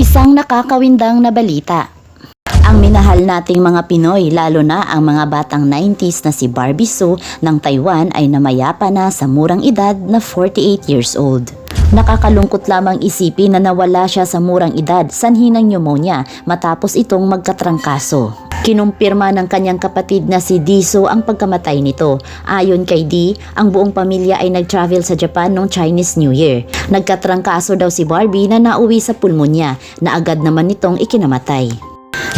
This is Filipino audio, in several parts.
Isang nakakawindang na balita. Ang minahal nating mga Pinoy, lalo na ang mga batang 90s na si Barbie Sue ng Taiwan ay namayapa na sa murang edad na 48 years old. Nakakalungkot lamang isipin na nawala siya sa murang edad sanhi ng pneumonia matapos itong magkatrangkaso. Kinumpirma ng kanyang kapatid na si Diso ang pagkamatay nito. Ayon kay Di, ang buong pamilya ay nag-travel sa Japan noong Chinese New Year. Nagkatrangkaso daw si Barbie na nauwi sa pulmonya na agad naman nitong ikinamatay.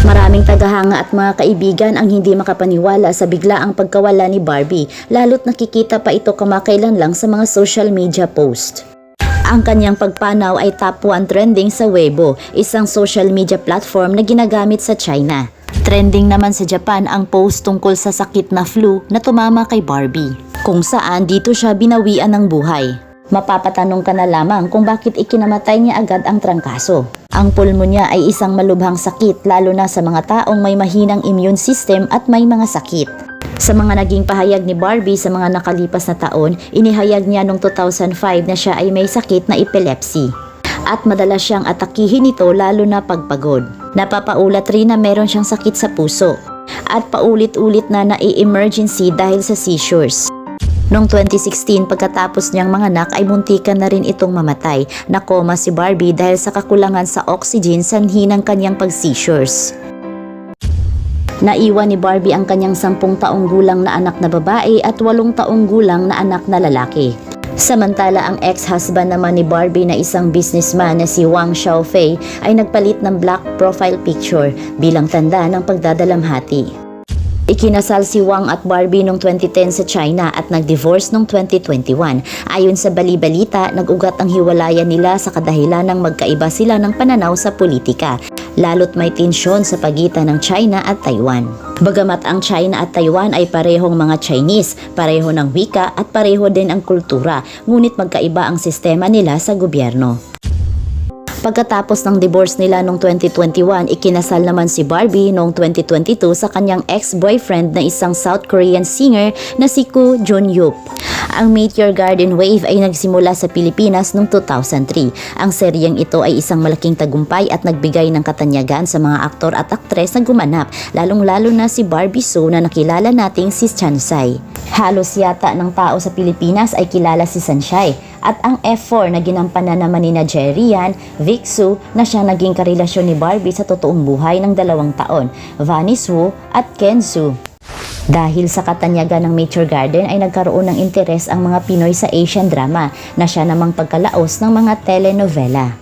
Maraming tagahanga at mga kaibigan ang hindi makapaniwala sa biglaang pagkawala ni Barbie, lalo't nakikita pa ito kamakailan lang sa mga social media post. Ang kanyang pagpanaw ay top 1 trending sa Weibo, isang social media platform na ginagamit sa China. Trending naman sa Japan ang post tungkol sa sakit na flu na tumama kay Barbie, kung saan dito siya binawian ng buhay. Mapapatanong ka na lamang kung bakit ikinamatay niya agad ang trangkaso. Ang pulmonya ay isang malubhang sakit lalo na sa mga taong may mahinang immune system at may mga sakit. Sa mga naging pahayag ni Barbie sa mga nakalipas na taon, inihayag niya noong 2005 na siya ay may sakit na epilepsy. At madalas siyang atakihin ito lalo na pagpagod. Napapaulat rin na meron siyang sakit sa puso. At paulit-ulit na nai-emergency dahil sa seizures. Noong 2016, pagkatapos niyang manganak ay muntikan na rin itong mamatay. Nakoma si Barbie dahil sa kakulangan sa oxygen sanhi ng kanyang pag-seizures. Naiwan ni Barbie ang kanyang 10 taong gulang na anak na babae at 8 taong gulang na anak na lalaki. Samantala ang ex-husband naman ni Barbie na isang businessman na si Wang Xiaofei ay nagpalit ng black profile picture bilang tanda ng pagdadalamhati. Ikinasal si Wang at Barbie noong 2010 sa China at nag-divorce noong 2021. Ayon sa bali-balita, nag-ugat ang hiwalayan nila sa kadahilan ng magkaiba sila ng pananaw sa politika, lalo't may tensyon sa pagitan ng China at Taiwan. Bagamat ang China at Taiwan ay parehong mga Chinese, pareho ng wika at pareho din ang kultura, ngunit magkaiba ang sistema nila sa gobyerno. Pagkatapos ng divorce nila noong 2021, ikinasal naman si Barbie noong 2022 sa kanyang ex-boyfriend na isang South Korean singer na si Koo Jun-yup. Ang Meteor Garden Wave ay nagsimula sa Pilipinas noong 2003. Ang seryeng ito ay isang malaking tagumpay at nagbigay ng katanyagan sa mga aktor at aktres na gumanap, lalong-lalo na si Barbie Sue na nakilala nating si Sansai. Halos yata ng tao sa Pilipinas ay kilala si Sansai. At ang F4 na ginampanan naman ni Jerry Yan, Vic Sue na siya naging karelasyon ni Barbie sa totoong buhay ng 2 taon, Vanice Wu at Ken Sue. Dahil sa katanyagan ng Meteor Garden ay nagkaroon ng interes ang mga Pinoy sa Asian drama na siya namang pagkalaos ng mga telenovela.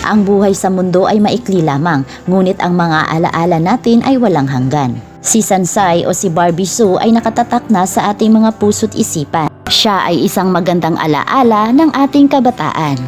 Ang buhay sa mundo ay maikli lamang, ngunit ang mga alaala natin ay walang hanggan. Si Sansai o si Barbie Sue ay nakatatak na sa ating mga puso't isipan. Siya ay isang magandang alaala ng ating kabataan.